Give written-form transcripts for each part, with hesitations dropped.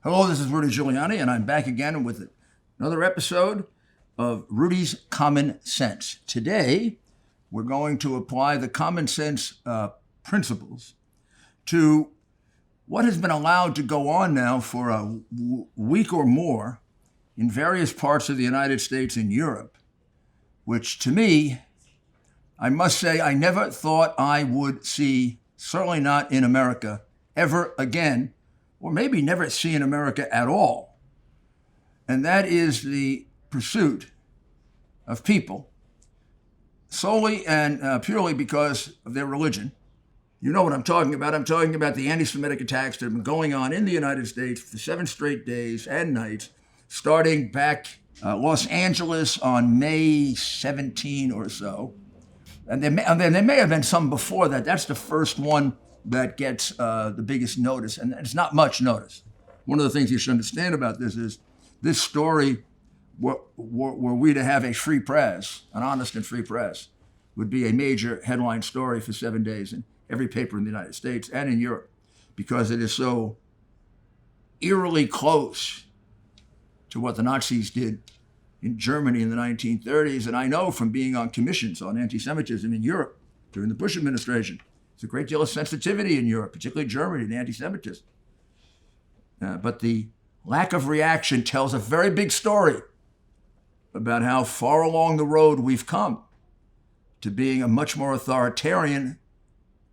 Hello, this is Rudy Giuliani, and I'm back again with another episode of Rudy's Common Sense. Today, we're going to apply the common sense principles to what has been allowed to go on now for a week or more in various parts of the United States and Europe, which to me, I must say, I never thought I would see, certainly not in America, ever again, or maybe never see in America at all. And that is the pursuit of people solely and purely because of their religion. You know what I'm talking about. I'm talking about the anti-Semitic attacks that have been going on in the United States for 7 straight days and nights, starting back Los Angeles on May 17 or so. And there may have been some before that. That's the first one that gets the biggest notice, and it's not much notice. One of the things you should understand about this is this story, were we to have a free press, an honest and free press, would be a major headline story for 7 days in every paper in the United States and in Europe, because it is so eerily close to what the Nazis did in Germany in the 1930s. And I know from being on commissions on anti-Semitism in Europe during the Bush administration, there's a great deal of sensitivity in Europe, particularly Germany, to anti-Semitism. But the lack of reaction tells a very big story about how far along the road we've come to being a much more authoritarian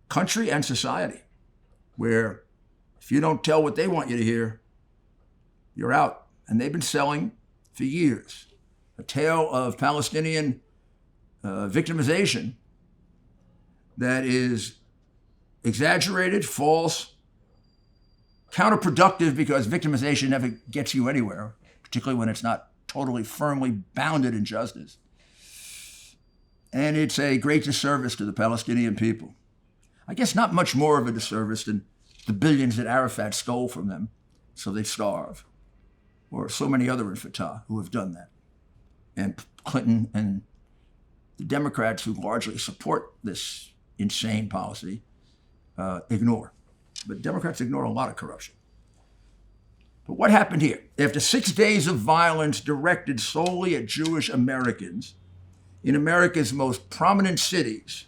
country and society, where if you don't tell what they want you to hear, you're out. And they've been selling for years a tale of Palestinian victimization that is exaggerated, false, counterproductive, because victimization never gets you anywhere, particularly when it's not totally firmly bounded in justice. And it's a great disservice to the Palestinian people. I guess not much more of a disservice than the billions that Arafat stole from them so they starve, or so many other in Fatah who have done that. And Clinton and the Democrats, who largely support this insane policy, ignore. But Democrats ignore a lot of corruption. But what happened here? After 6 days of violence directed solely at Jewish Americans in America's most prominent cities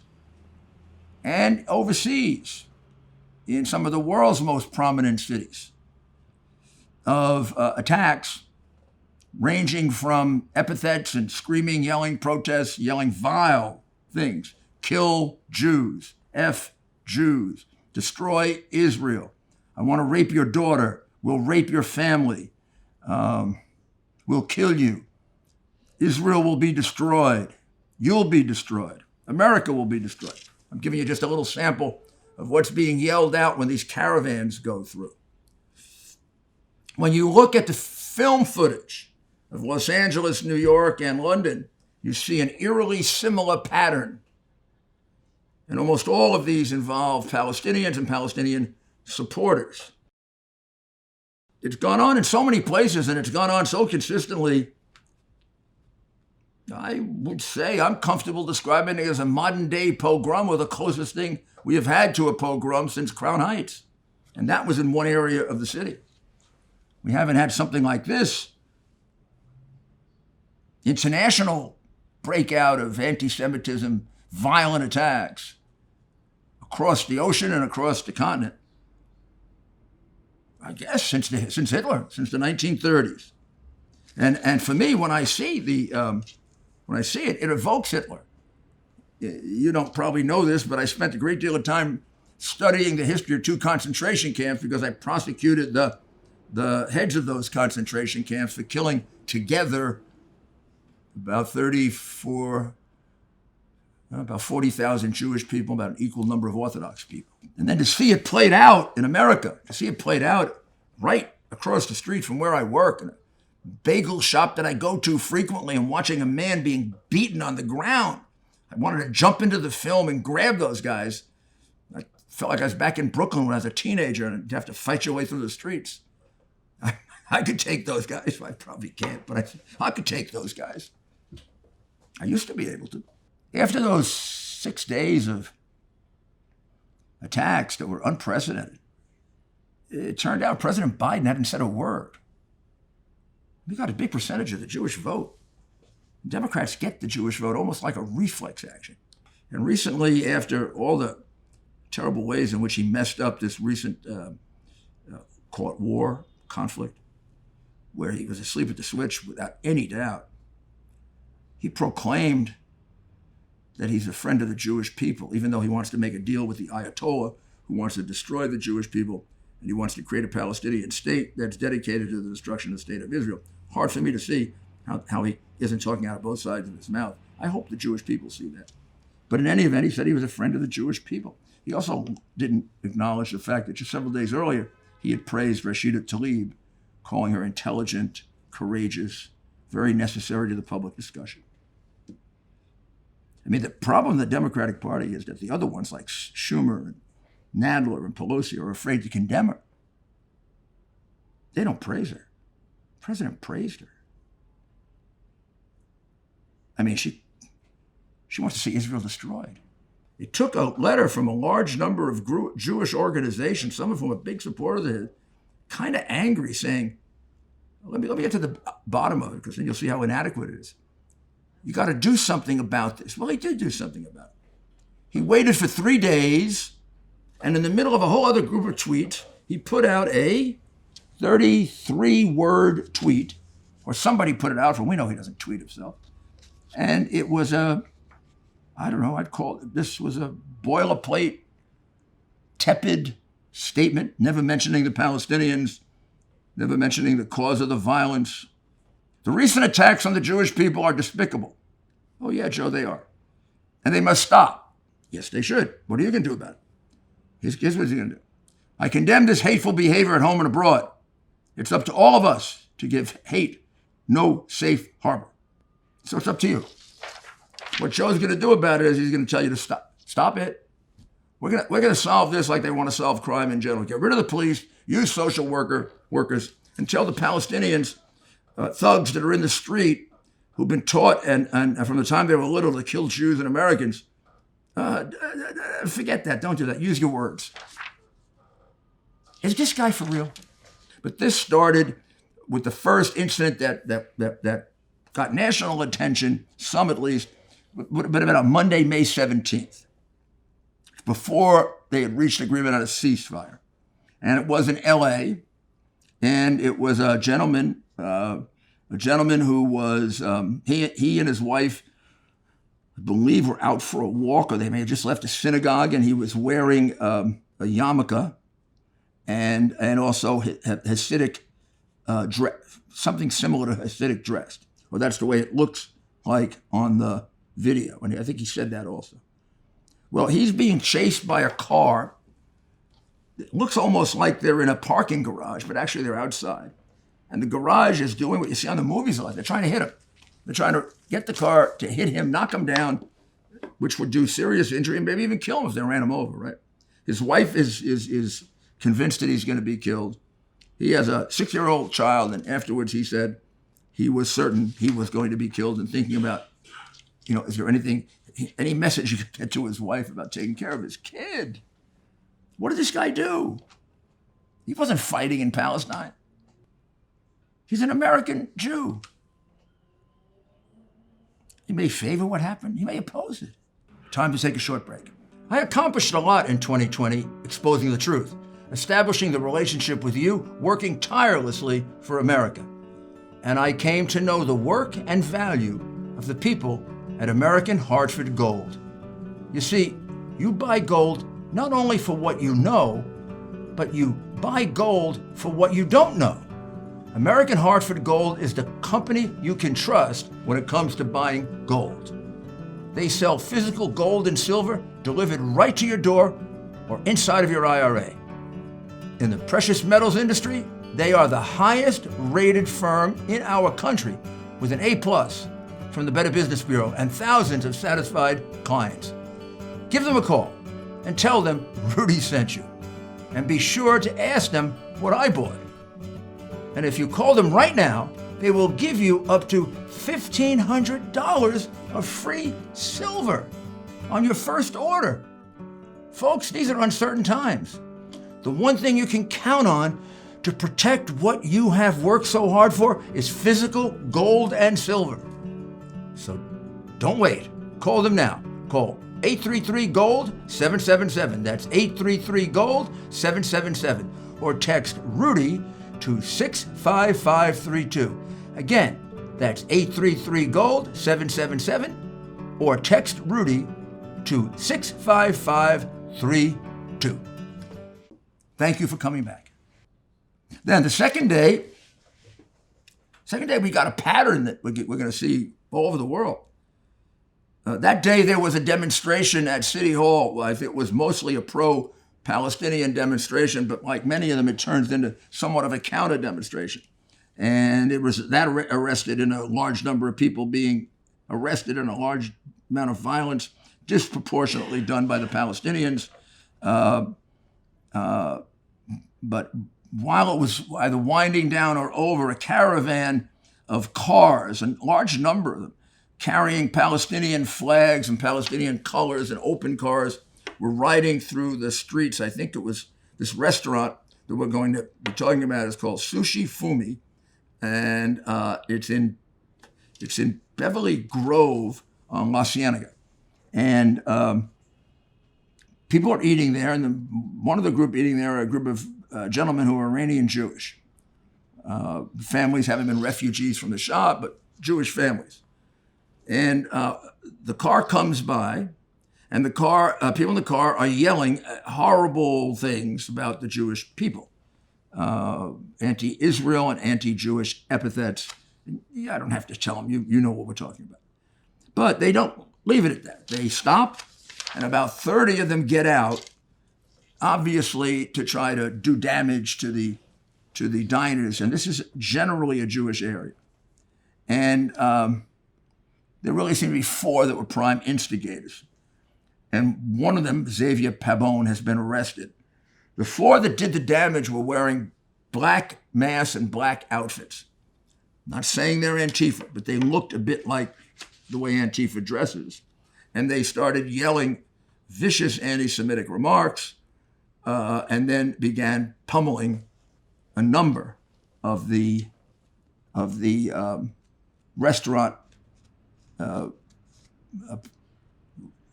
and overseas in some of the world's most prominent cities, of attacks ranging from epithets and screaming, yelling, protests, yelling vile things, kill Jews, F Jews, destroy Israel, I want to rape your daughter, we'll rape your family, we'll kill you, Israel will be destroyed, you'll be destroyed, America will be destroyed. I'm giving you just a little sample of what's being yelled out when these caravans go through. When you look at the film footage of Los Angeles, New York, and London, you see an eerily similar pattern. And almost all of these involve Palestinians and Palestinian supporters. It's gone on in so many places, and it's gone on so consistently, I would say I'm comfortable describing it as a modern-day pogrom, or the closest thing we have had to a pogrom since Crown Heights. And that was in one area of the city. We haven't had something like this. International breakout of anti-Semitism, violent attacks across the ocean and across the continent, I guess since Hitler, since the 1930s. And for me, when I see it, it evokes Hitler. You don't probably know this, but I spent a great deal of time studying the history of 2 concentration camps because I prosecuted the heads of those concentration camps for killing together about 40,000 Jewish people, about an equal number of Orthodox people. And then to see it played out in America, to see it played out right across the street from where I work, in a bagel shop that I go to frequently, and watching a man being beaten on the ground. I wanted to jump into the film and grab those guys. I felt like I was back in Brooklyn when I was a teenager, and you have to fight your way through the streets. I could take those guys. I probably can't, but I could take those guys. I used to be able to. After those 6 days of attacks that were unprecedented, it turned out President Biden hadn't said a word. We got a big percentage of the Jewish vote. Democrats get the Jewish vote almost like a reflex action. And recently, after all the terrible ways in which he messed up this recent call it war, conflict, where he was asleep at the switch without any doubt, he proclaimed that he's a friend of the Jewish people, even though he wants to make a deal with the Ayatollah, who wants to destroy the Jewish people, and he wants to create a Palestinian state that's dedicated to the destruction of the state of Israel. Hard for me to see how he isn't talking out of both sides of his mouth. I hope the Jewish people see that. But in any event, he said he was a friend of the Jewish people. He also didn't acknowledge the fact that just several days earlier, he had praised Rashida Tlaib, calling her intelligent, courageous, very necessary to the public discussion. I mean, the problem in the Democratic Party is that the other ones, like Schumer and Nadler and Pelosi, are afraid to condemn her. They don't praise her. The president praised her. I mean, she wants to see Israel destroyed. It took a letter from a large number of Jewish organizations, some of whom are big supporters of his, kind of angry, saying, let me get to the bottom of it, because then you'll see how inadequate it is. You got to do something about this. Well, he did do something about it. He waited for 3 days, and in the middle of a whole other group of tweets, he put out a 33-word tweet, or somebody put it out, for we know he doesn't tweet himself. And it was this was a boilerplate, tepid statement, never mentioning the Palestinians, never mentioning the cause of the violence. The recent attacks on the Jewish people are despicable. Oh yeah, Joe, they are. And they must stop. Yes, they should. What are you going to do about it? Here's what he's going to do. I condemn this hateful behavior at home and abroad. It's up to all of us to give hate no safe harbor. So it's up to you. What Joe's going to do about it is he's going to tell you to stop. Stop it. We're going to solve this like they want to solve crime in general. Get rid of the police, use social workers, and tell the Palestinians, thugs that are in the street, who've been taught and from the time they were little to kill Jews and Americans, forget that. Don't do that. Use your words. Is this guy for real? But this started with the first incident that got national attention, some at least, but about on Monday, May 17th, before they had reached agreement on a ceasefire. And it was in LA, and it was a gentleman who was, he and his wife, I believe, were out for a walk, or they may have just left a synagogue, and he was wearing a yarmulke and also Hasidic dress, something similar to Hasidic dress. Well, that's the way it looks like on the video. And I think he said that also. Well, he's being chased by a car. It looks almost like they're in a parking garage, but actually they're outside. And the garage is doing what you see on the movies a lot. They're trying to hit him. They're trying to get the car to hit him, knock him down, which would do serious injury and maybe even kill him if they ran him over, right? His wife is convinced that he's going to be killed. He has a 6-year-old child, and afterwards he said he was certain he was going to be killed, and thinking about, is there any message you could get to his wife about taking care of his kid? What did this guy do? He wasn't fighting in Palestine. He's an American Jew. He may favor what happened. He may oppose it. Time to take a short break. I accomplished a lot in 2020, exposing the truth, establishing the relationship with you, working tirelessly for America. And I came to know the work and value of the people at American Hartford Gold. You see, you buy gold not only for what you know, but you buy gold for what you don't know. American Hartford Gold is the company you can trust when it comes to buying gold. They sell physical gold and silver delivered right to your door or inside of your IRA. In the precious metals industry, they are the highest rated firm in our country with an A+ from the Better Business Bureau and thousands of satisfied clients. Give them a call and tell them Rudy sent you. And be sure to ask them what I bought. And if you call them right now, they will give you up to $1,500 of free silver on your first order. Folks, these are uncertain times. the one thing you can count on to protect what you have worked so hard for is physical gold and silver. So don't wait. Call them now. Call 833-GOLD-777. That's 833-GOLD-777. Or text Rudy to 65532. Again, that's 833-GOLD-777. Or text Rudy to 65532. Thank you for coming back. Then the second day we got a pattern that we're going to see all over the world. That day there was a demonstration at City Hall. I think it was mostly a pro-Palestinian demonstration, but like many of them, it turns into somewhat of a counter demonstration. And it was that arrested in a large number of people being arrested and a large amount of violence disproportionately done by the Palestinians. But while it was either winding down or over, a caravan of cars, a large number of them, carrying Palestinian flags and Palestinian colors and open cars, were riding through the streets. I think it was this restaurant that we're going to be talking about is called Sushi Fumi, and it's in Beverly Grove on La Cienega. And people are eating there, and one of the group eating there are a group of gentlemen who are Iranian Jewish. Families having been refugees from the Shah, but Jewish families. And the car comes by, and people in the car are yelling horrible things about the Jewish people, anti-Israel and anti-Jewish epithets. I don't have to tell them, you know what we're talking about. But they don't leave it at that. They stop, and about 30 of them get out, obviously to try to do damage to the diners. And this is generally a Jewish area. And there really seem to be 4 that were prime instigators. And one of them, Xavier Pabon, has been arrested. The 4 that did the damage were wearing black masks and black outfits. Not saying they're Antifa, but they looked a bit like the way Antifa dresses. And they started yelling vicious anti-Semitic remarks and then began pummeling a number of the restaurant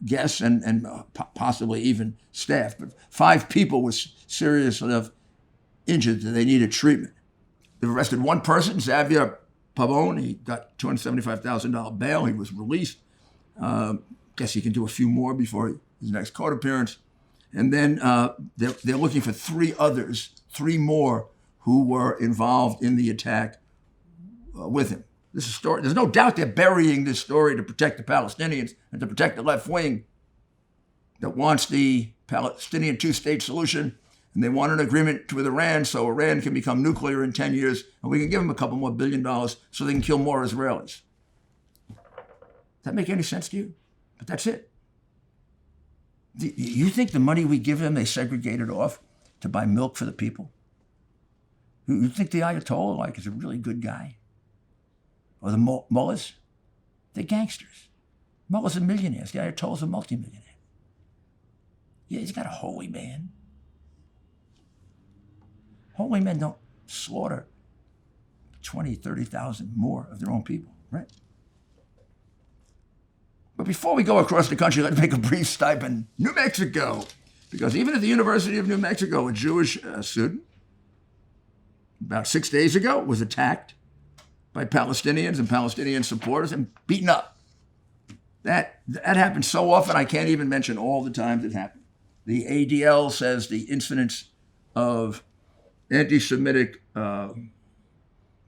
guests and possibly even staff. But 5 people were seriously enough injured that they needed treatment. They've arrested one person, Xavier Pabon. He got $275,000 bail. He was released. Guess he can do a few more before his next court appearance. And then they're looking for 3 more who were involved in the attack with him. This is a story. There's no doubt they're burying this story to protect the Palestinians and to protect the left wing that wants the Palestinian 2-state solution. And they want an agreement with Iran so Iran can become nuclear in 10 years and we can give them a couple more $1 billion so they can kill more Israelis. Does that make any sense to you? But that's it. You think the money we give them, they segregated off to buy milk for the people? You think the Ayatollah is a really good guy? Or the mullahs? They're gangsters. Mullahs are millionaires. The Ayatollah's a multimillionaire. Yeah, he's got a holy man. Holy men don't slaughter 20, 30,000 more of their own people, right? But before we go across the country, let's make a brief stop in New Mexico. Because even at the University of New Mexico, a Jewish student, about 6 days ago, was attacked by Palestinians and Palestinian supporters and beaten up. That happens so often, I can't even mention all the times it happened. The ADL says the incidence of anti-Semitic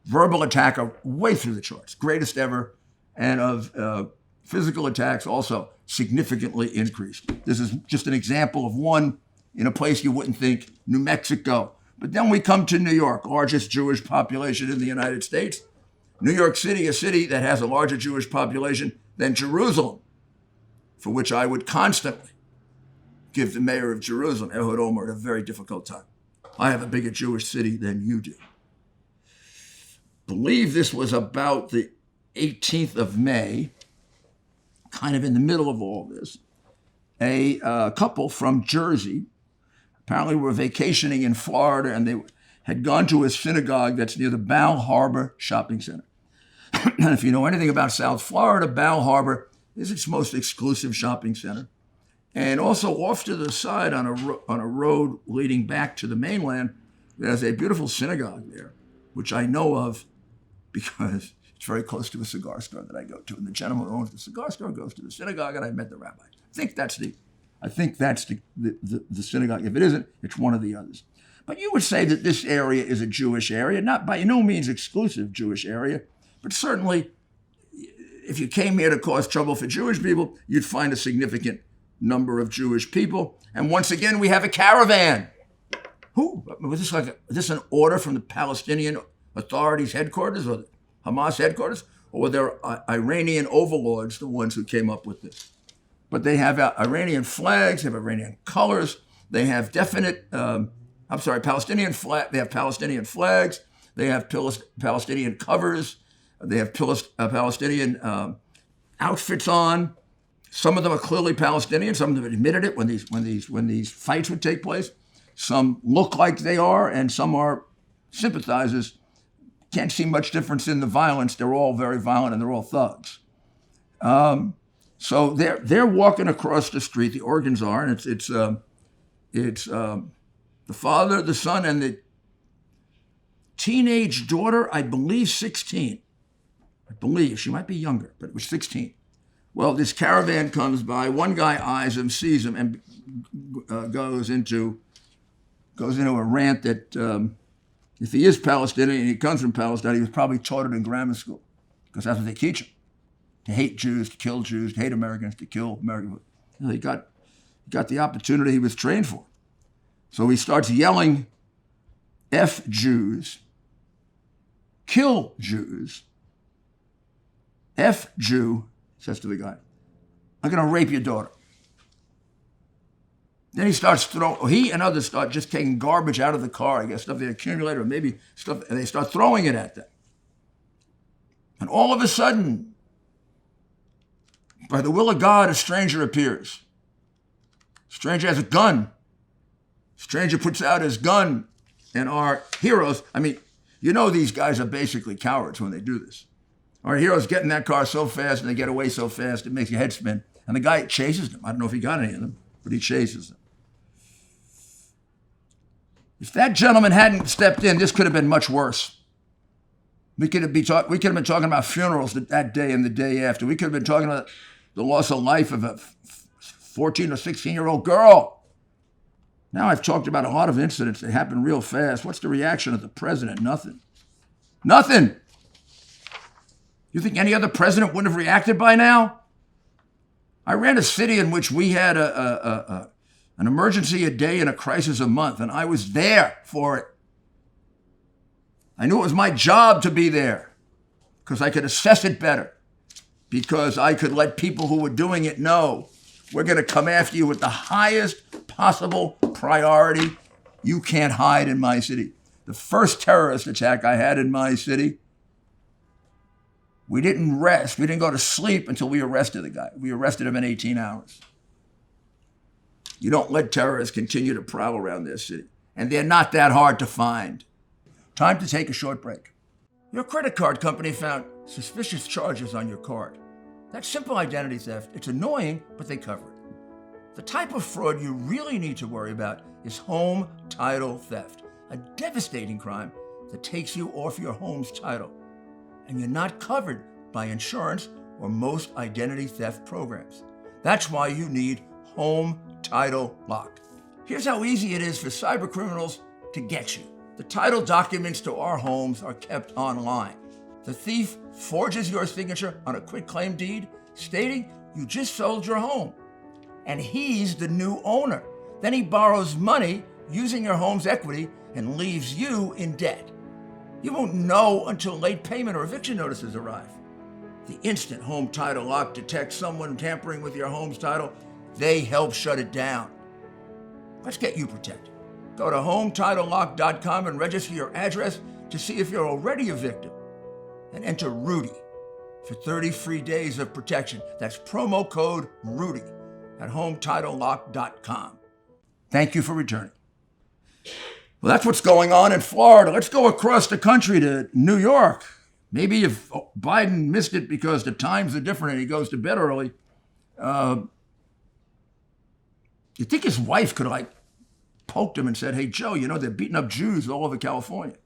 verbal attack are way through the charts, greatest ever, and of physical attacks also significantly increased. This is just an example of one in a place you wouldn't think, New Mexico. But then we come to New York, largest Jewish population in the United States. New York City, a city that has a larger Jewish population than Jerusalem, for which I would constantly give the mayor of Jerusalem, Ehud Olmert, a very difficult time. I have a bigger Jewish city than you do. Believe this was about the 18th of May, kind of in the middle of all this. A couple from Jersey apparently were vacationing in Florida, and they had gone to a synagogue that's near the Bal Harbor Shopping Center. And if you know anything about South Florida, Bal Harbor is its most exclusive shopping center. And also off to the side on a road leading back to the mainland, there's a beautiful synagogue there, which I know of because it's very close to a cigar store that I go to. And the gentleman who owns the cigar store goes to the synagogue, and I met the rabbi. I think that's the synagogue. If it isn't, it's one of the others. But you would say that this area is a Jewish area, not by no means exclusive Jewish area, but certainly if you came here to cause trouble for Jewish people, you'd find a significant number of Jewish people. And once again, we have a caravan. Was this an order from the Palestinian Authority's headquarters or the Hamas headquarters? Or were there Iranian overlords the ones who came up with this? But they have Iranian flags, they have Iranian colors, they have Palestinian flag. They have Palestinian flags. They have Palestinian covers. They have Palestinian outfits on. Some of them are clearly Palestinian. Some of them admitted it when these fights would take place. Some look like they are, and some are sympathizers. Can't see much difference in the violence. They're all very violent, and they're all thugs. So they're walking across the street. The organs are, and it's the father, the son, and the teenage daughter. I believe 16. I believe she might be younger, but it was 16. Well, this caravan comes by. One guy eyes him, sees him, and goes into a rant that if he is Palestinian and he comes from Palestine, he was probably taught it in grammar school because that's what they teach him: to hate Jews, to kill Jews, to hate Americans, to kill Americans. You know, he got the opportunity he was trained for. So he starts yelling, "F Jews, kill Jews, F Jew," says to the guy, "I'm going to rape your daughter." Then he and others start just taking garbage out of the car, I guess, stuff they accumulated, or maybe stuff, and they start throwing it at them. And all of a sudden, by the will of God, a stranger appears. Stranger has a gun. Stranger puts out his gun, and our heroes, these guys are basically cowards when they do this. Our heroes get in that car so fast and they get away so fast, it makes your head spin. And the guy chases them. I don't know if he got any of them, but he chases them. If that gentleman hadn't stepped in, this could have been much worse. We could have been talking about funerals that day and the day after. We could have been talking about the loss of life of a 14 or 16-year-old girl. Now I've talked about a lot of incidents that happen real fast. What's the reaction of the president? Nothing. Nothing. You think any other president wouldn't have reacted by now? I ran a city in which we had an emergency a day and a crisis a month, and I was there for it. I knew it was my job to be there because I could assess it better, because I could let people who were doing it know, we're going to come after you with the highest possible priority. You can't hide in my city. The first terrorist attack I had in my city, we didn't rest. We didn't go to sleep until we arrested the guy. We arrested him in 18 hours. You don't let terrorists continue to prowl around their city. And they're not that hard to find. Time to take a short break. Your credit card company found suspicious charges on your card. That's simple identity theft. It's annoying, but they cover it. The type of fraud you really need to worry about is home title theft, a devastating crime that takes you off your home's title. And you're not covered by insurance or most identity theft programs. That's why you need Home Title Lock. Here's how easy it is for cyber criminals to get you. The title documents to our homes are kept online. The thief forges your signature on a quitclaim deed stating you just sold your home, and he's the new owner. Then he borrows money using your home's equity and leaves you in debt. You won't know until late payment or eviction notices arrive. The instant Home Title Lock detects someone tampering with your home's title, they help shut it down. Let's get you protected. Go to HometitleLock.com and register your address to see if you're already a victim. And enter Rudy for 30 free days of protection. That's promo code Rudy at HometitleLock.com. Thank you for returning. Well, that's what's going on in Florida. Let's go across the country to New York. Maybe if Biden missed it because the times are different and he goes to bed early, you think his wife could have poked him and said, "Hey, Joe, they're beating up Jews all over California."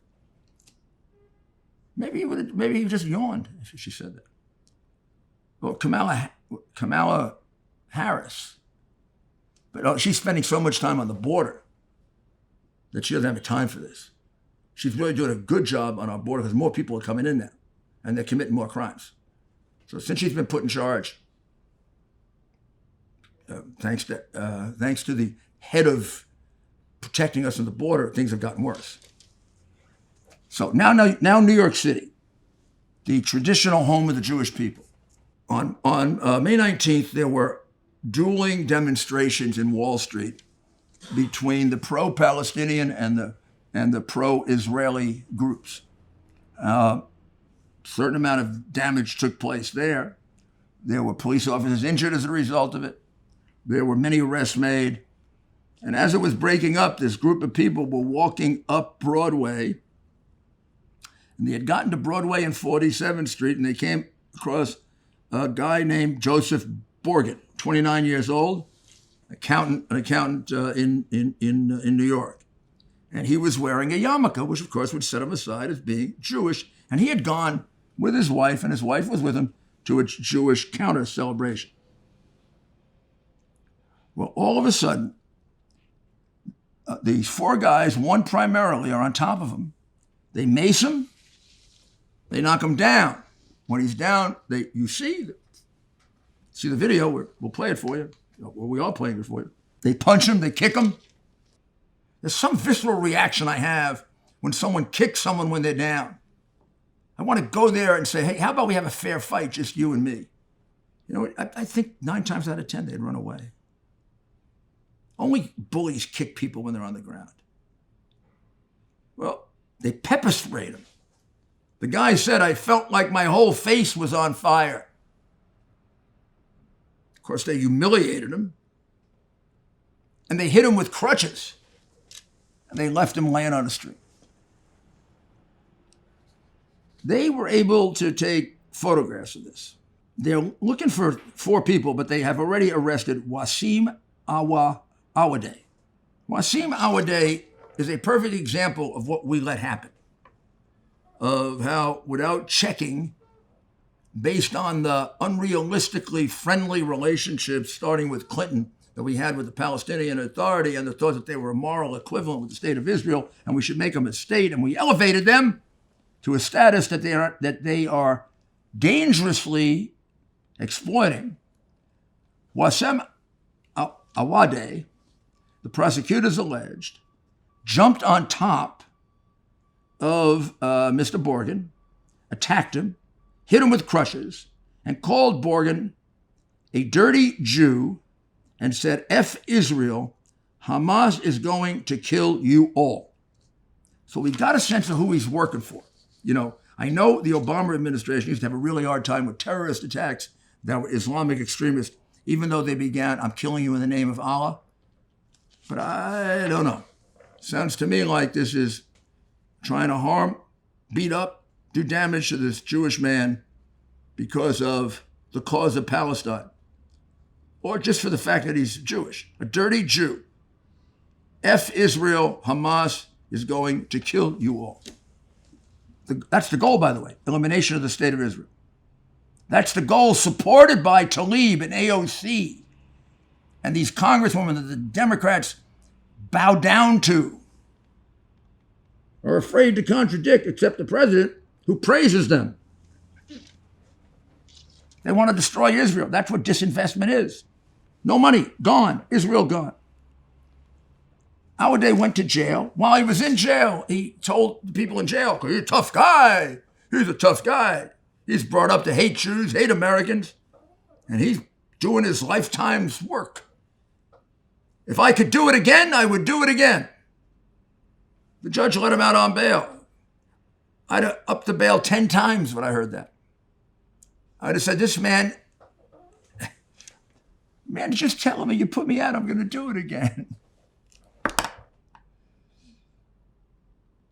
Maybe he just yawned if she said that. Well, Kamala Harris, but she's spending so much time on the border that she doesn't have time for this. She's really doing a good job on our border because more people are coming in now and they're committing more crimes. So since she's been put in charge, thanks to the head of protecting us on the border, things have gotten worse. So now New York City, the traditional home of the Jewish people. On May 19th, there were dueling demonstrations in Wall Street between the pro-Palestinian and the pro-Israeli groups. Certain amount of damage took place there. There were police officers injured as a result of it. There were many arrests made. And as it was breaking up, this group of people were walking up Broadway. And they had gotten to Broadway and 47th Street, and they came across a guy named Joseph Borgen, 29 years old, an accountant in New York. And he was wearing a yarmulke, which of course would set him aside as being Jewish. And he had gone with his wife, and his wife was with him, to a Jewish counter celebration. Well, all of a sudden, these four guys, one primarily, are on top of him. They mace him. They knock him down. When he's down, you see the video. We'll play it for you. Well, we are playing it for you. They punch him. They kick him. There's some visceral reaction I have when someone kicks someone when they're down. I want to go there and say, hey, how about we have a fair fight, just you and me? I think 9 times out of 10, they'd run away. Only bullies kick people when they're on the ground. Well, they pepper sprayed him. The guy said, I felt like my whole face was on fire. Of course, they humiliated him. And they hit him with crutches. And they left him laying on the street. They were able to take photographs of this. They're looking for 4 people, but they have already arrested Wasim Awadeh. Wasim Awadeh is a perfect example of what we let happen, of how, without checking, based on the unrealistically friendly relationships, starting with Clinton, that we had with the Palestinian Authority and the thought that they were a moral equivalent with the state of Israel, and we should make them a state, and we elevated them to a status that they are dangerously exploiting. Wasim Awadeh, the prosecutors alleged, jumped on top of Mr. Borgen, attacked him, hit him with crutches, and called Borgen a dirty Jew and said, F Israel, Hamas is going to kill you all. So we got a sense of who he's working for. I know the Obama administration used to have a really hard time with terrorist attacks that were Islamic extremists, even though they began, I'm killing you in the name of Allah. But I don't know. Sounds to me like this is trying to harm, beat up, do damage to this Jewish man because of the cause of Palestine, or just for the fact that he's Jewish, a dirty Jew. F Israel, Hamas is going to kill you all. That's the goal, by the way, elimination of the state of Israel. That's the goal supported by Tlaib and AOC and these congresswomen that the Democrats bow down to, are afraid to contradict, except the president, who praises them. They want to destroy Israel. That's what disinvestment is. No money, gone. Israel gone. Awadeh went to jail. While he was in jail, he told the people in jail, he's a tough guy. He's a tough guy. He's brought up to hate Jews, hate Americans, and he's doing his lifetime's work. If I could do it again, I would do it again. The judge let him out on bail. I'd have upped the bail 10 times when I heard that. I'd have said, this man, just tell me you put me out, I'm going to do it again.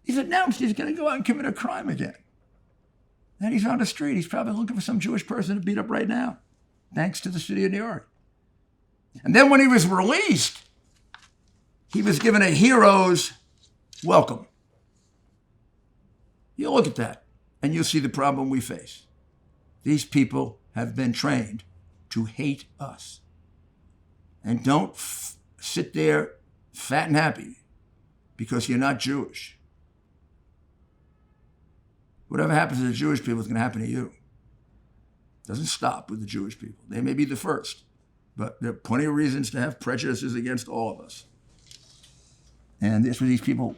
He's announced he's going to go out and commit a crime again. And he's on the street. He's probably looking for some Jewish person to beat up right now, thanks to the city of New York. And then when he was released, he was given a hero's welcome. You look at that, and you'll see the problem we face. These people have been trained to hate us. And don't sit there fat and happy because you're not Jewish. Whatever happens to the Jewish people is going to happen to you. It doesn't stop with the Jewish people. They may be the first, but there are plenty of reasons to have prejudices against all of us. And that's what these people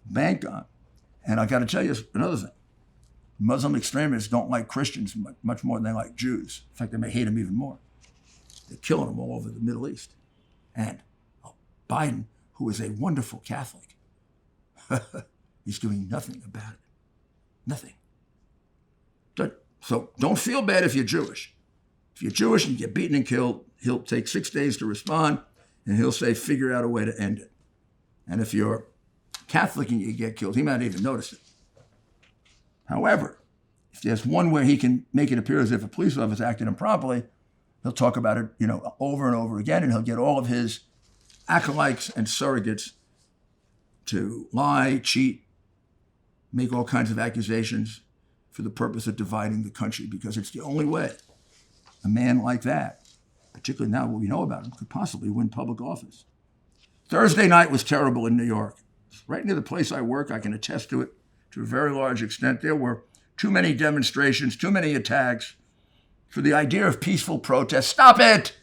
bank on. And I got to tell you another thing. Muslim extremists don't like Christians much more than they like Jews. In fact, they may hate them even more. They're killing them all over the Middle East. And Biden, who is a wonderful Catholic, he's doing nothing about it. Nothing. So don't feel bad if you're Jewish. If you're Jewish and you get beaten and killed, he'll take 6 days to respond, and he'll say, figure out a way to end it. And if you're Catholic and you get killed, he might not even notice it. However, if there's one where he can make it appear as if a police officer acted improperly, he'll talk about it, over and over again, and he'll get all of his acolytes and surrogates to lie, cheat, make all kinds of accusations for the purpose of dividing the country, because it's the only way a man like that, particularly now what we know about him, could possibly win public office. Thursday night was terrible in New York. Right near the place I work, I can attest to it to a very large extent. There were too many demonstrations, too many attacks for the idea of peaceful protest. Stop it!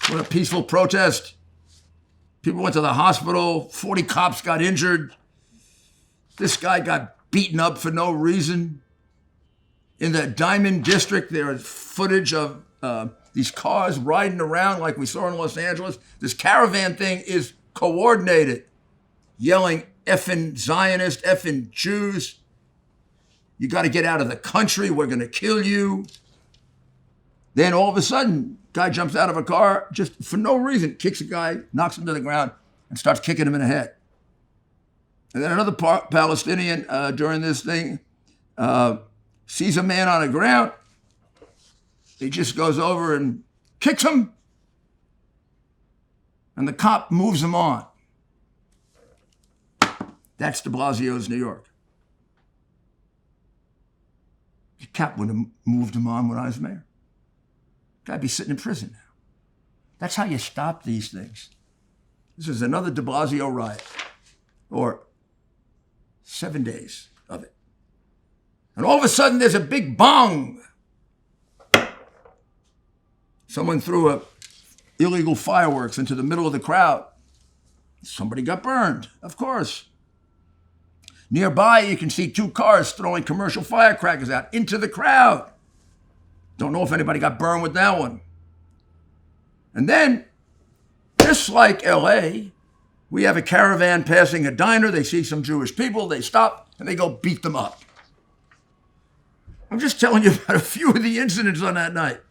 What a peaceful protest. People went to the hospital, 40 cops got injured. This guy got beaten up for no reason. In the Diamond District, there is footage of these cars riding around like we saw in Los Angeles. This caravan thing is coordinated, yelling effing Zionist, effing Jews. You got to get out of the country. We're going to kill you. Then all of a sudden, guy jumps out of a car just for no reason, kicks a guy, knocks him to the ground, and starts kicking him in the head. And then another Palestinian during this thing sees a man on the ground. He just goes over and kicks him. And the cop moves him on. That's de Blasio's New York. The cop would have moved him on when I was mayor. Guy'd be sitting in prison now. That's how you stop these things. This is another de Blasio riot. Or 7 days of it. And all of a sudden there's a big bong. Someone threw illegal fireworks into the middle of the crowd. Somebody got burned, of course. Nearby, you can see 2 cars throwing commercial firecrackers out into the crowd. Don't know if anybody got burned with that one. And then, just like LA, we have a caravan passing a diner. They see some Jewish people. They stop and they go beat them up. I'm just telling you about a few of the incidents on that night.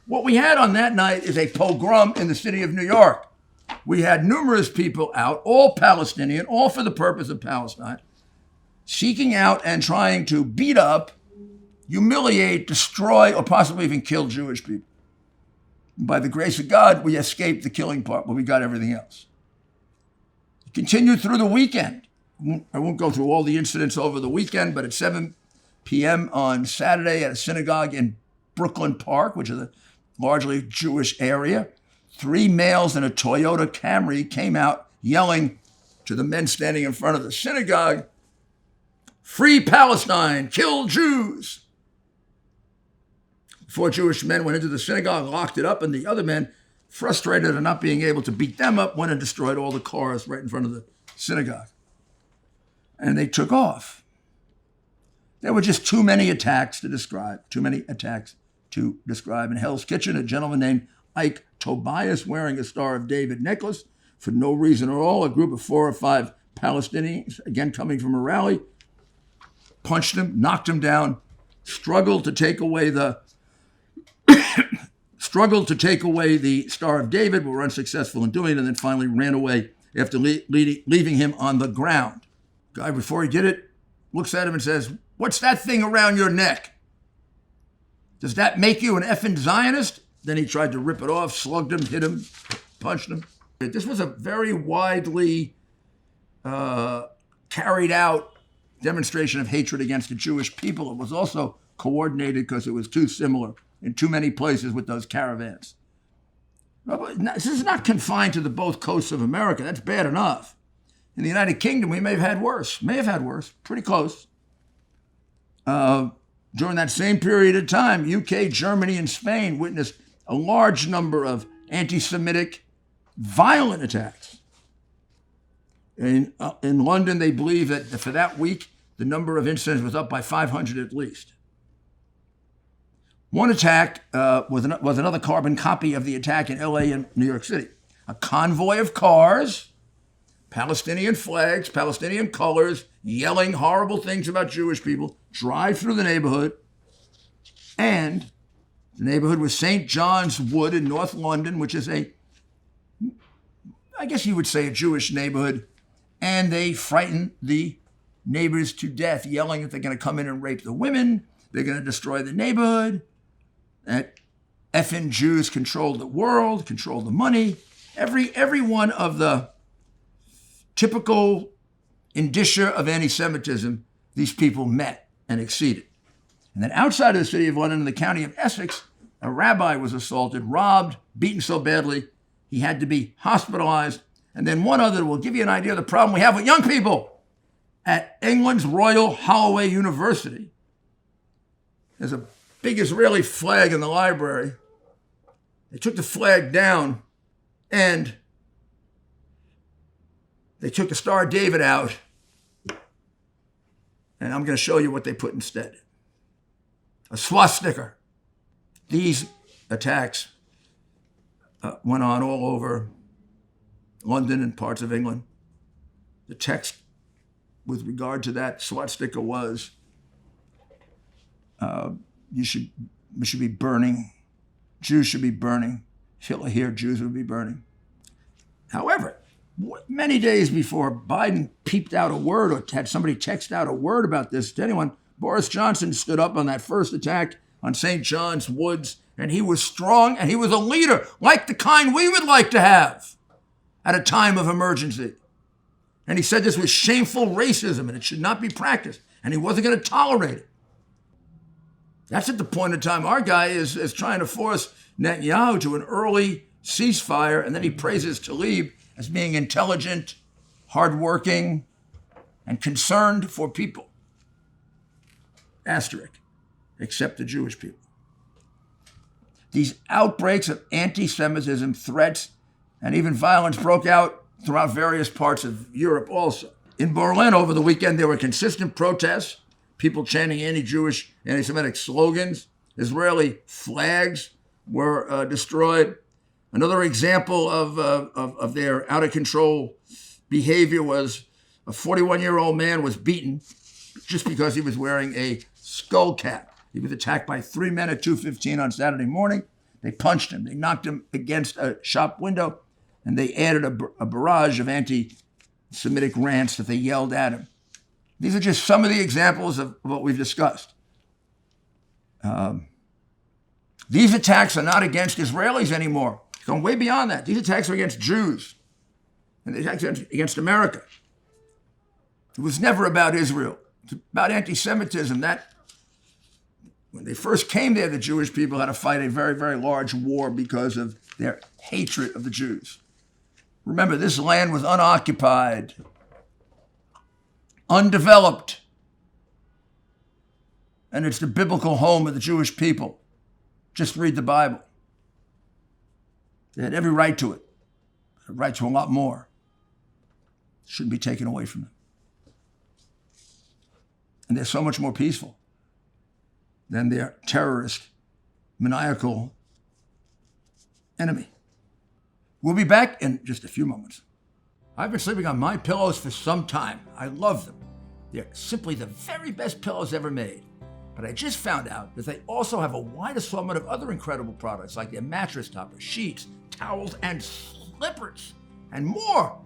What we had on that night is a pogrom in the city of New York. We had numerous people out, all Palestinian, all for the purpose of Palestine, seeking out and trying to beat up, humiliate, destroy, or possibly even kill Jewish people. And by the grace of God, we escaped the killing part, but we got everything else. It continued through the weekend. I won't go through all the incidents over the weekend, but at 7 p.m. on Saturday at a synagogue in Brooklyn Park, which is a largely Jewish area, 3 males in a Toyota Camry came out yelling to the men standing in front of the synagogue, "Free Palestine, kill Jews." 4 Jewish men went into the synagogue, locked it up, and the other men, frustrated at not being able to beat them up, went and destroyed all the cars right in front of the synagogue. And they took off. There were just too many attacks to describe, In Hell's Kitchen, a gentleman named Ike Tobias wearing a Star of David necklace for no reason at all. A group of 4 or 5 Palestinians, again coming from a rally, punched him, knocked him down, struggled to take away the Star of David, but were unsuccessful in doing it, and then finally ran away after leaving him on the ground. Guy, before he did it, looks at him and says, "What's that thing around your neck? Does that make you an effing Zionist?" Then he tried to rip it off, slugged him, hit him, punched him. This was a very widely carried out demonstration of hatred against the Jewish people. It was also coordinated because it was too similar in too many places with those caravans. This is not confined to the both coasts of America. That's bad enough. In the United Kingdom, we may have had worse, pretty close. During that same period of time, UK, Germany, and Spain witnessed a large number of anti-Semitic violent attacks. In London, they believe that for that week, the number of incidents was up by 500 at least. One attack was another carbon copy of the attack in LA and New York City. A convoy of cars, Palestinian flags, Palestinian colors, yelling horrible things about Jewish people, drive through the neighborhood. And the neighborhood was St. John's Wood in North London, which is I guess you would say a Jewish neighborhood. And they frightened the neighbors to death, yelling that they're going to come in and rape the women, they're going to destroy the neighborhood, that effing Jews control the world, control the money. Every one of the typical indicia of anti-Semitism, these people met and exceeded. And then outside of the city of London, in the county of Essex, a rabbi was assaulted, robbed, beaten so badly, he had to be hospitalized. And then one other will give you an idea of the problem we have with young people. At England's Royal Holloway University, there's a big Israeli flag in the library. They took the flag down and they took the Star of David out. And I'm going to show you what they put instead. A swastika. These attacks went on all over London and parts of England. The text with regard to that swastika was, we should be burning. Jews should be burning. Hitler here, Jews would be burning. However, many days before Biden peeped out a word or had somebody text out a word about this to anyone, Boris Johnson stood up on that first attack on St. John's Woods, and he was strong and he was a leader like the kind we would like to have at a time of emergency. And he said this was shameful racism and it should not be practiced, and he wasn't going to tolerate it. That's at the point in time our guy is trying to force Netanyahu to an early ceasefire, and then he praises Tlaib as being intelligent, hardworking, and concerned for people. Asterisk, except the Jewish people. These outbreaks of anti-Semitism, threats, and even violence broke out throughout various parts of Europe also. In Berlin over the weekend, there were consistent protests, people chanting anti-Jewish, anti-Semitic slogans. Israeli flags were destroyed. Another example of their out-of-control behavior was a 41-year-old man was beaten just because he was wearing a skull cap. He was attacked by 3 men at 2:15 on Saturday morning. They punched him. They knocked him against a shop window, and they added a barrage of anti-Semitic rants that they yelled at him. These are just some of the examples of what we've discussed. These attacks are not against Israelis anymore. It's gone way beyond that. These attacks are against Jews, and the attacks against America. It was never about Israel. It's about anti-Semitism. When they first came there, the Jewish people had to fight a very, very large war because of their hatred of the Jews. Remember, this land was unoccupied, undeveloped, and it's the biblical home of the Jewish people. Just read the Bible. They had every right to it, a right to a lot more. It shouldn't be taken away from them. And they're so much more peaceful than their terrorist, maniacal enemy. We'll be back in just a few moments. I've been sleeping on my pillows for some time. I love them. They're simply the very best pillows ever made. But I just found out that they also have a wide assortment of other incredible products like their mattress toppers, sheets, towels, and slippers, and more.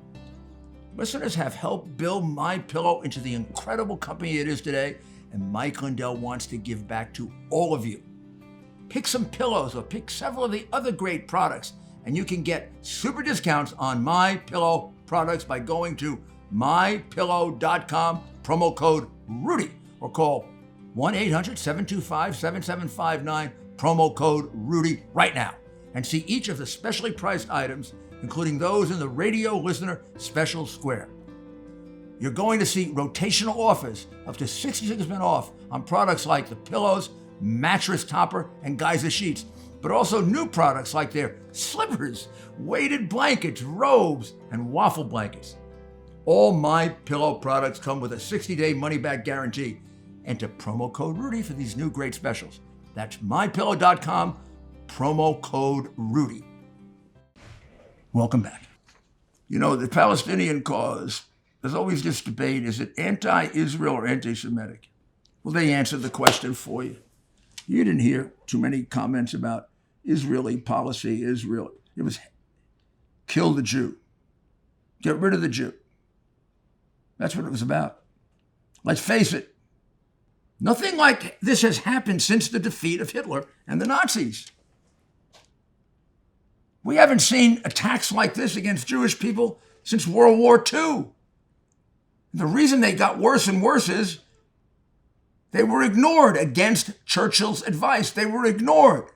Listeners have helped build My Pillow into the incredible company it is today, and Mike Lindell wants to give back to all of you. Pick some pillows or pick several of the other great products, and you can get super discounts on My Pillow products by going to mypillow.com, promo code Rudy, or call 1-800-725-7759, promo code Rudy right now, and see each of the specially priced items, including those in the radio listener special square. You're going to see rotational offers up to 66% off on products like the pillows, mattress topper, and geyser sheets, but also new products like their slippers, weighted blankets, robes, and waffle blankets. All My Pillow products come with a 60-day money-back guarantee. Enter promo code Rudy for these new great specials. That's mypillow.com, promo code Rudy. Welcome back. You know, the Palestinian cause, there's always this debate, is it anti-Israel or anti-Semitic? Well, they answered the question for you. You didn't hear too many comments about Israeli policy, Israel. It was kill the Jew. Get rid of the Jew. That's what it was about. Let's face it, nothing like this has happened since the defeat of Hitler and the Nazis. We haven't seen attacks like this against Jewish people since World War II. The reason they got worse and worse is they were ignored against Churchill's advice. They were ignored.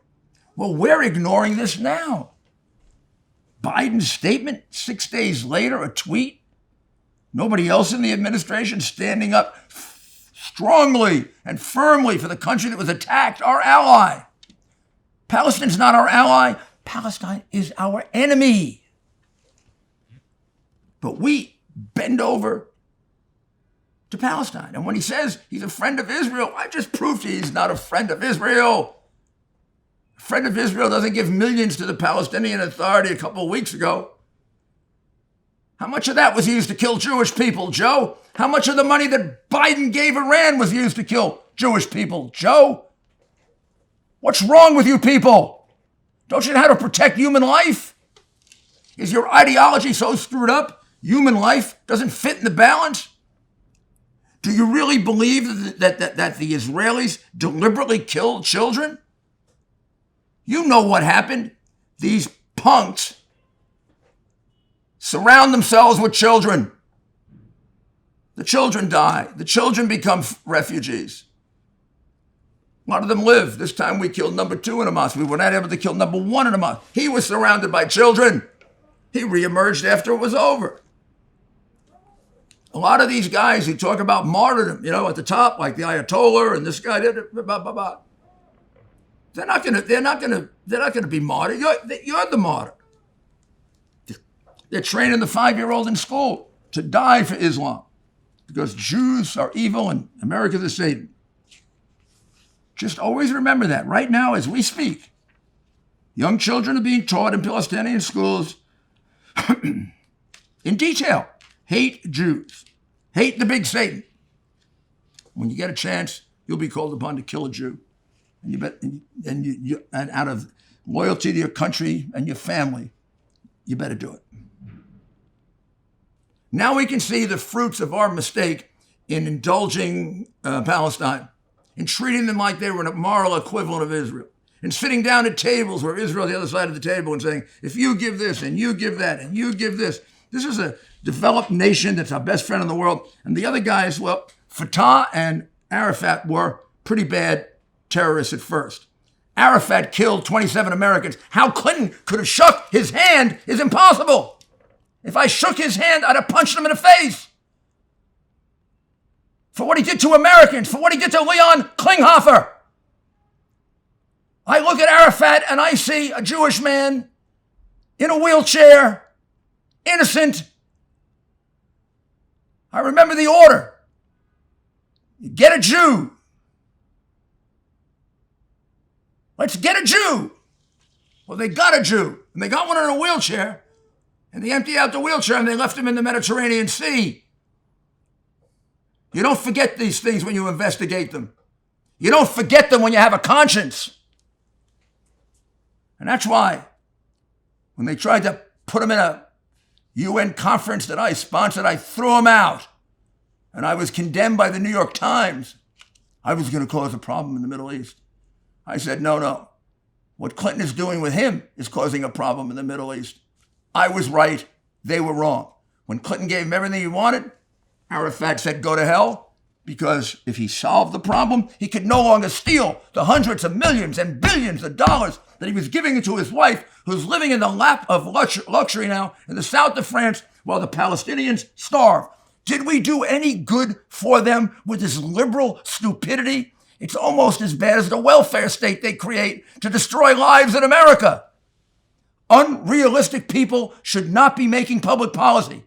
Well, we're ignoring this now. Biden's statement 6 days later, a tweet. Nobody else in the administration standing up strongly and firmly for the country that was attacked, our ally. Palestine's not our ally. Palestine is our enemy. But we bend over to Palestine. And when he says he's a friend of Israel, I just proved he's not a friend of Israel. A friend of Israel doesn't give millions to the Palestinian Authority a couple of weeks ago. How much of that was used to kill Jewish people, Joe? How much of the money that Biden gave Iran was used to kill Jewish people, Joe? What's wrong with you people? Don't you know how to protect human life? Is your ideology so screwed up, human life doesn't fit in the balance? Do you really believe that the Israelis deliberately killed children? You know what happened. These punks surround themselves with children. The children die. The children become refugees. A lot of them live. This time we killed number 2 in Hamas. We were not able to kill number 1 in Hamas. He was surrounded by children. He reemerged after it was over. A lot of these guys who talk about martyrdom, you know, at the top, like the Ayatollah and this guy, blah, blah, blah. They're not going to be martyred. You're the martyr. They're training the 5-year-old in school to die for Islam because Jews are evil and America's a Satan. Just always remember that. Right now, as we speak, young children are being taught in Palestinian schools in detail. Hate Jews. Hate the big Satan. When you get a chance, you'll be called upon to kill a Jew. And out of loyalty to your country and your family, you better do it. Now we can see the fruits of our mistake in indulging Palestine, in treating them like they were a moral equivalent of Israel, and sitting down at tables where Israel is the other side of the table and saying, if you give this and you give that and you give this, this is a developed nation that's our best friend in the world. And the other guys, well, Fatah and Arafat were pretty bad terrorists at first. Arafat killed 27 Americans. How Clinton could have shook his hand is impossible. If I shook his hand, I'd have punched him in the face. For what he did to Americans, for what he did to Leon Klinghoffer. I look at Arafat and I see a Jewish man in a wheelchair, innocent. I remember the order. You get a Jew. Let's get a Jew. Well, they got a Jew, and they got one in a wheelchair, and they emptied out the wheelchair, and they left him in the Mediterranean Sea. You don't forget these things when you investigate them. You don't forget them when you have a conscience. And that's why when they tried to put him in a UN conference that I sponsored, I threw him out. And I was condemned by the New York Times. I was going to cause a problem in the Middle East. I said, no. What Clinton is doing with him is causing a problem in the Middle East. I was right. They were wrong. When Clinton gave him everything he wanted, Arafat said, go to hell, because if he solved the problem, he could no longer steal the hundreds of millions and billions of dollars that he was giving to his wife, who's living in the lap of luxury now in the south of France while the Palestinians starve. Did we do any good for them with this liberal stupidity? It's almost as bad as the welfare state they create to destroy lives in America. Unrealistic people should not be making public policy.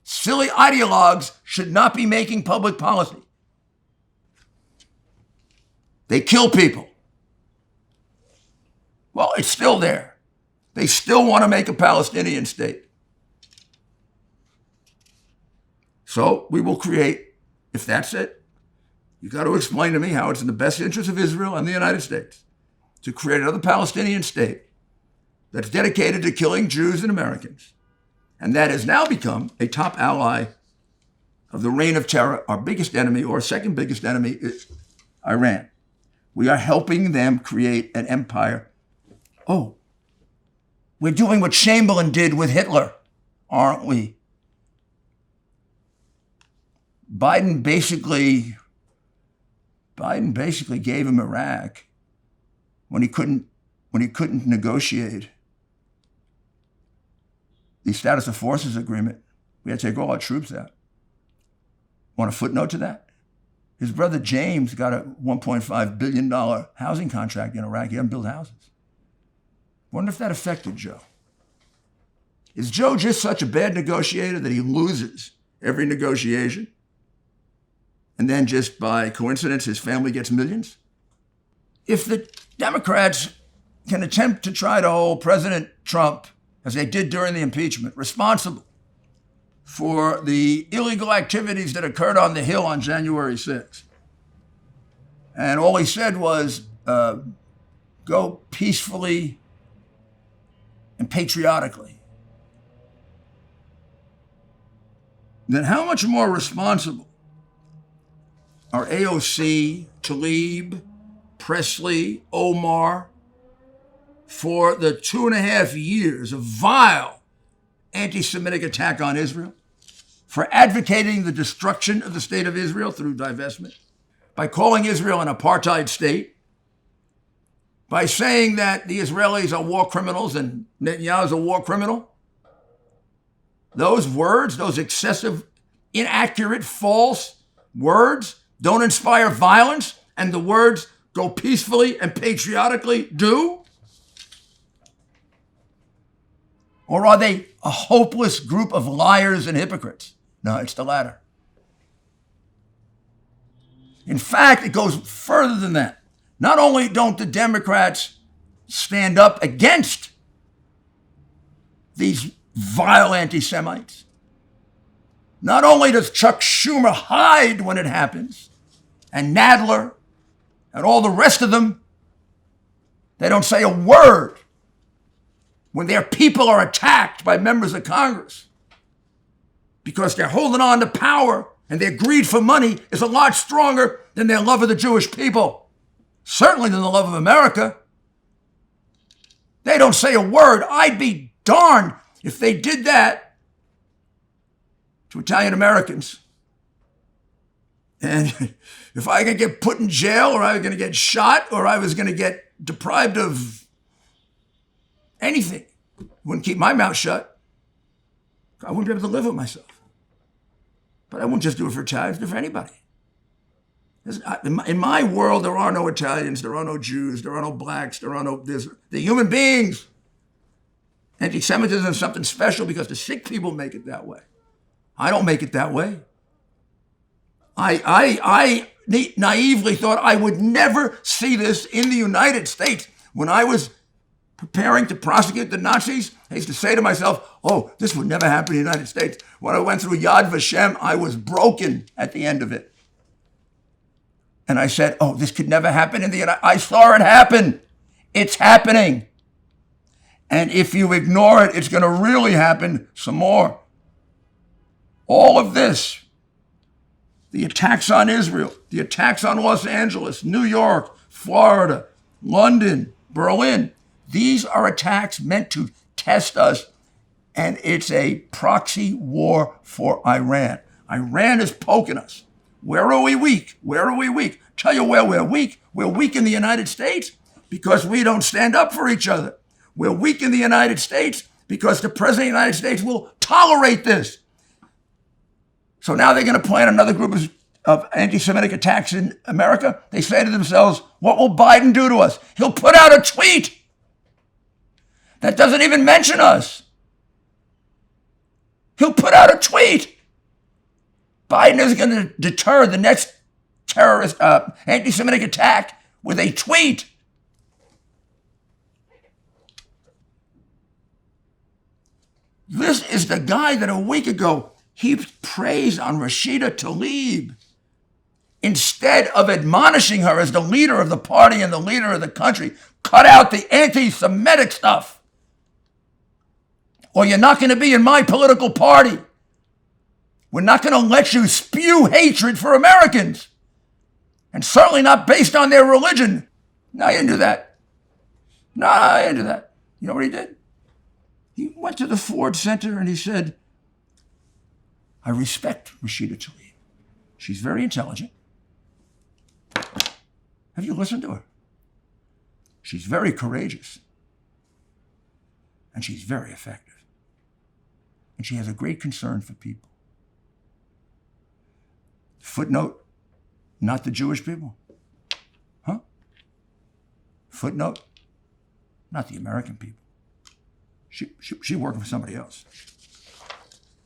Silly ideologues should not be making public policy. They kill people. Well, it's still there. They still want to make a Palestinian state. So we will create, if that's it, you got to explain to me how it's in the best interest of Israel and the United States to create another Palestinian state that's dedicated to killing Jews and Americans. And that has now become a top ally of the reign of terror. Our biggest enemy, or second biggest enemy, is Iran. We are helping them create an empire. Oh, we're doing what Chamberlain did with Hitler, aren't we? Biden basically gave him Iraq when he couldn't negotiate the status of forces agreement. We had to take all our troops out. Want a footnote to that? His brother James got a $1.5 billion housing contract in Iraq. He hadn't built houses. Wonder if that affected Joe. Is Joe just such a bad negotiator that he loses every negotiation? And then just by coincidence, his family gets millions? If the Democrats can attempt to try to hold President Trump, as they did during the impeachment, responsible for the illegal activities that occurred on the Hill on January 6th. And all he said was, go peacefully and patriotically. Then how much more responsible are AOC, Tlaib, Presley, Omar, for the 2.5 years of vile anti-Semitic attack on Israel, for advocating the destruction of the state of Israel through divestment, by calling Israel an apartheid state, by saying that the Israelis are war criminals and Netanyahu is a war criminal? Those words, those excessive, inaccurate, false words don't inspire violence, and the words go peacefully and patriotically do? Or are they a hopeless group of liars and hypocrites? No, it's the latter. In fact, it goes further than that. Not only don't the Democrats stand up against these vile anti-Semites, not only does Chuck Schumer hide when it happens, and Nadler, and all the rest of them, they don't say a word when their people are attacked by members of Congress, because they're holding on to power and their greed for money is a lot stronger than their love of the Jewish people, certainly than the love of America. They don't say a word. I'd be darned if they did that to Italian Americans. And if I could get put in jail, or I was going to get shot, or I was going to get deprived of anything, wouldn't keep my mouth shut. I wouldn't be able to live with myself. But I wouldn't just do it for Italians, do it for anybody. In my world, there are no Italians, there are no Jews, there are no blacks, there are no this. They're human beings. Anti-Semitism is something special because the sick people make it that way. I don't make it that way. I naively thought I would never see this in the United States. When I was preparing to prosecute the Nazis, I used to say to myself, oh, this would never happen in the United States. When I went through Yad Vashem, I was broken at the end of it. And I said, oh, this could never happen in the United States. I saw it happen. It's happening. And if you ignore it, it's going to really happen some more. All of this, the attacks on Israel, the attacks on Los Angeles, New York, Florida, London, Berlin, these are attacks meant to test us, and it's a proxy war for Iran. Iran is poking us. Where are we weak? Where are we weak? Tell you where we're weak. We're weak in the United States because we don't stand up for each other. We're weak in the United States because the President of the United States will tolerate this. So now they're going to plan another group of anti-Semitic attacks in America. They say to themselves, what will Biden do to us? He'll put out a tweet that doesn't even mention us. He'll put out a tweet. Biden is going to deter the next terrorist anti-Semitic attack with a tweet. This is the guy that a week ago heaped praise on Rashida Tlaib instead of admonishing her as the leader of the party and the leader of the country. Cut out the anti-Semitic stuff, or you're not going to be in my political party. We're not going to let you spew hatred for Americans, and certainly not based on their religion. No, he didn't do that. No, he didn't do that. You know what he did? He went to the Ford Center and he said, I respect Rashida Tlaib. She's very intelligent. Have you listened to her? She's very courageous. And she's very effective. And she has a great concern for people. Footnote, not the Jewish people. Huh? Footnote, not the American people. She's working for somebody else.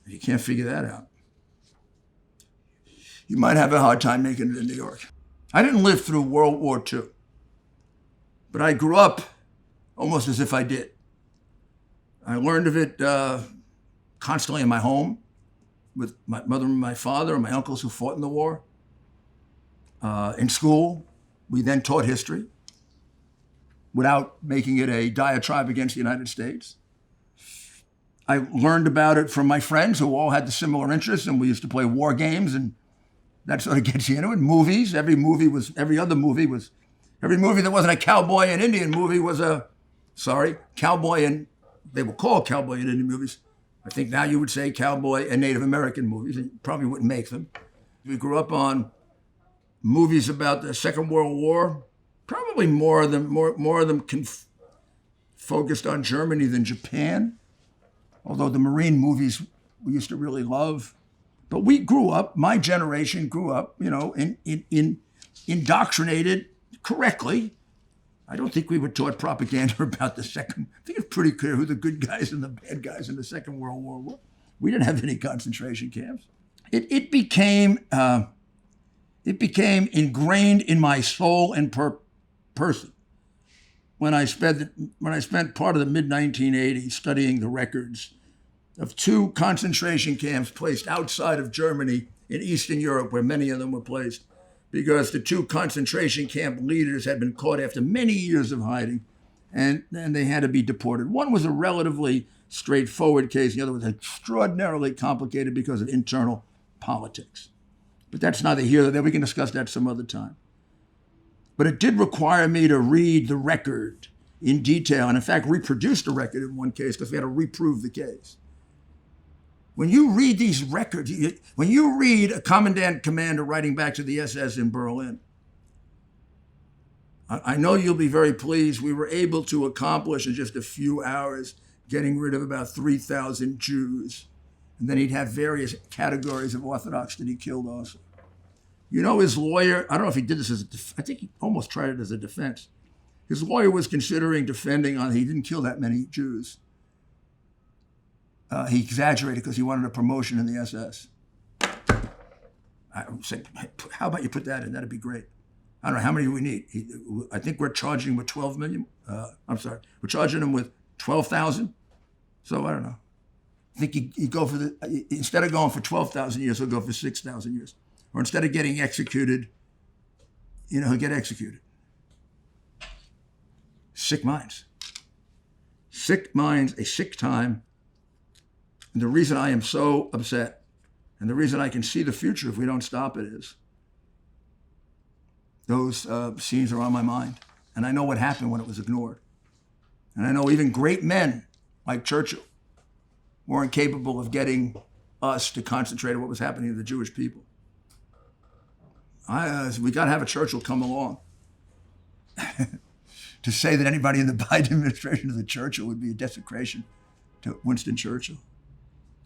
You can't figure that out. You might have a hard time making it in New York. I didn't live through World War II, but I grew up almost as if I did. I learned of it constantly in my home with my mother and my father and my uncles who fought in the war. In school, we then taught history without making it a diatribe against the United States. I learned about it from my friends who all had the similar interests, and we used to play war games, and that sort of gets you into it. Movies, every movie that wasn't a cowboy and Indian movie was cowboy and, they were called cowboy and Indian movies. I think now you would say cowboy and Native American movies, and you probably wouldn't make them. We grew up on movies about the Second World War, probably more of them focused on Germany than Japan. Although the Marine movies we used to really love. But we grew up, my generation grew up, indoctrinated correctly. I don't think we were taught propaganda about the second. I think it's pretty clear who the good guys and the bad guys in the Second World War were. We didn't have any concentration camps. It became ingrained in my soul and person when I spent part of the mid-1980s studying the records of two concentration camps placed outside of Germany in Eastern Europe, where many of them were placed, because the two concentration camp leaders had been caught after many years of hiding, and they had to be deported. One was a relatively straightforward case, the other was extraordinarily complicated because of internal politics. But that's neither here nor there. We can discuss that some other time. But it did require me to read the record in detail, and in fact reproduce the record in one case because we had to reprove the case. When you read these records, when you read a commander writing back to the SS in Berlin, I know you'll be very pleased. We were able to accomplish in just a few hours getting rid of about 3,000 Jews. And then he'd have various categories of Orthodox that he killed also. You know, his lawyer, I don't know if he did this I think he almost tried it as a defense. His lawyer was considering defending he didn't kill that many Jews. He exaggerated because he wanted a promotion in the SS. I said, how about you put that in? That'd be great. I don't know, how many do we need? I think we're charging him with 12 million. We're charging him with 12,000. So I don't know. I think you go for instead of going for 12,000 years, he'll go for 6,000 years. Or instead of getting executed, he'll get executed. Sick minds. Sick minds, a sick time. And the reason I am so upset, and the reason I can see the future if we don't stop it, is those scenes are on my mind. And I know what happened when it was ignored. And I know even great men like Churchill weren't capable of getting us to concentrate on what was happening to the Jewish people. We got to have a Churchill come along. To say that anybody in the Biden administration is a Churchill would be a desecration to Winston Churchill.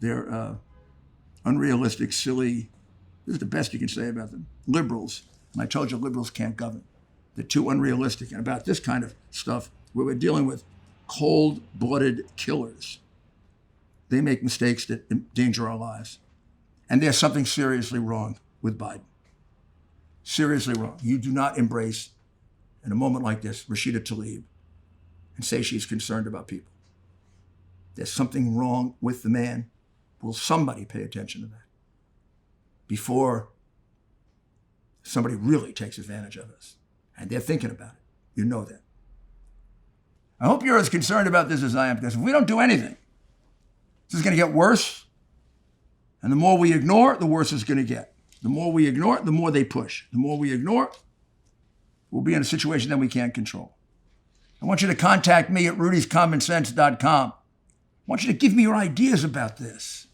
They're unrealistic, silly, this is the best you can say about them, liberals. And I told you liberals can't govern. They're too unrealistic. And about this kind of stuff, where we're dealing with cold-blooded killers, they make mistakes that endanger our lives. And there's something seriously wrong with Biden. Seriously wrong. You do not embrace, in a moment like this, Rashida Tlaib and say she's concerned about people. There's something wrong with the man. Will somebody pay attention to that before somebody really takes advantage of us? And they're thinking about it. You know that. I hope you're as concerned about this as I am, because if we don't do anything, this is going to get worse. And the more we ignore, the worse it's going to get. The more we ignore, the more they push. The more we ignore, we'll be in a situation that we can't control. I want you to contact me at rudyscommonsense.com. I want you to give me your ideas about this.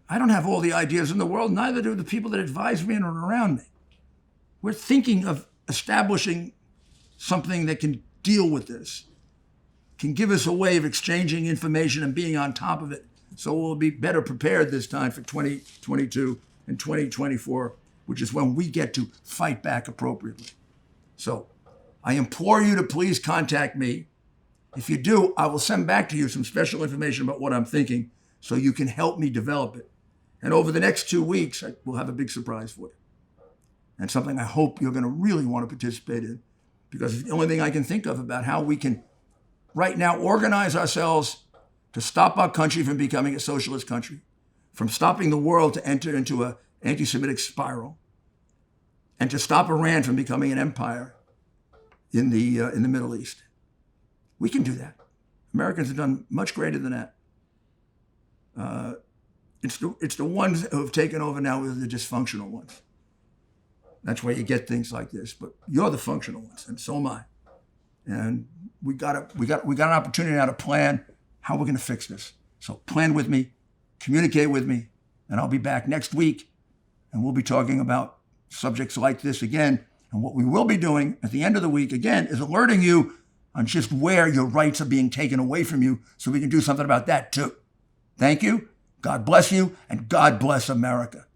I don't have all the ideas in the world, neither do the people that advise me and are around me. We're thinking of establishing something that can deal with this, can give us a way of exchanging information and being on top of it, so we'll be better prepared this time for 2022 and 2024, which is when we get to fight back appropriately. So I implore you to please contact me. If you do, I will send back to you some special information about what I'm thinking so you can help me develop it. And over the next 2 weeks, we'll have a big surprise for you. And something I hope you're going to really want to participate in, because it's the only thing I can think of about how we can right now organize ourselves to stop our country from becoming a socialist country, from stopping the world to enter into an anti-Semitic spiral, and to stop Iran from becoming an empire in the Middle East. We can do that. Americans have done much greater than that. It's the ones who have taken over now who are the dysfunctional ones. That's why you get things like this. But you're the functional ones, and so am I. And we got an opportunity now to plan how we're going to fix this. So plan with me, communicate with me, and I'll be back next week, and we'll be talking about subjects like this again. And what we will be doing at the end of the week, again, is alerting you on just where your rights are being taken away from you so we can do something about that too. Thank you. God bless you, and God bless America.